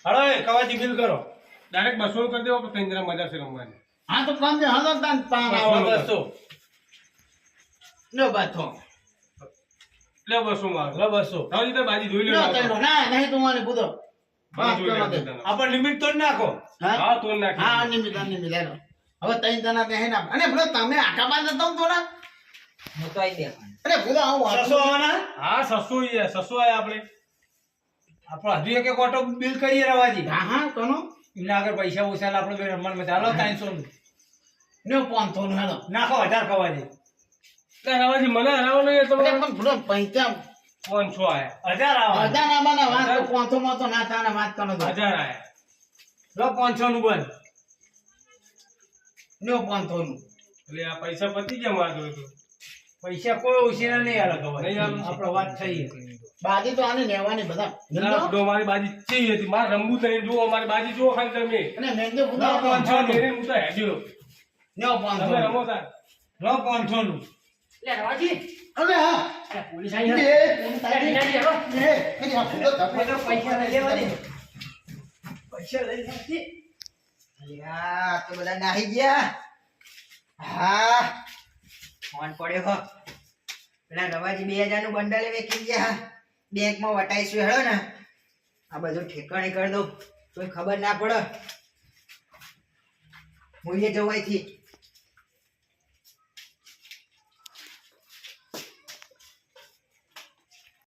હાલો એ કવાજી bill કરો. Direct 200 કરી દેવો પછી જરા મજા છે રમવાની. હા તો કામ દે હાલો તાન પાન આવો 200. લો બાથો લે 200 માં લો 200. રાવજી તો બાજી જોઈ લો લો તૈનો ના નહીં તમારે પૂછો બાજી જોઈ લે આપણ લિમિટ તો જ નાખો. હા તો નાખી હા નિમિત લેલો હવે તૈન જણા બે હે ના અને ભલો તમે આખા બાદ નતો થોડા હું તો આઈ દે અરે ભૂલા હું 600 આવવાના. હા 600 ઈ 600 આયા આપણે આપણો હજુ એક ઓટો બિલ કરીએ રવાજી. હા હા કોનો એમના આગળ પૈસા ઓછા આપણે બે રમવાનું ચાલો 300 નું ને 500 નો હેલો નાખો 1000 કવાજી. રાવજી મને હરાવો નહીં અરે તમે પણ ભલો પૈસા 500 આયા 1000 આવવાના. અજા ના બના વાત તો 500 માં તો ના તાને વાત કરો 1000 આયા લો 500 નું બંધ. ને 500 નું એટલે આ પૈસા પતી ગયા મારા જોડે તો પૈસા કોઈ ઓછીના નહીં આલે કવાજી. નહીં આલે. આપણો વાત થઈ. બાજી તો આને લેવાની બધા ના, તો મારી બાજી ચી હતી મારે રમવું નહીં જુઓ મારી બાજી જુઓ ખાલી તમે અને મેંદો લો ભૂલા 500 નું. મેરે હું તો હેડ્યો ને તમે 500 રમો તાર લો 500 નું. લે રવાજી અરે હા અરે પોલીસ આવી એ હે પોલીસ અરે આવી વિનાજી હેડો એ એની આ ફૂલો તપે તો પૈસા લઈ લેવા દે પૈસા લઈ લેવા યાર તો બધા નાહી ગયા હા ફોન પડ્યો હો પેલા રવાજી 2000 નું બંડલ વેચી ગયા બેંકમાં વટાઈશું હેડો ને આ બધું ઠેકાણે કરી દઉં કોઈ ખબર ના પડે હું એ જવાય થી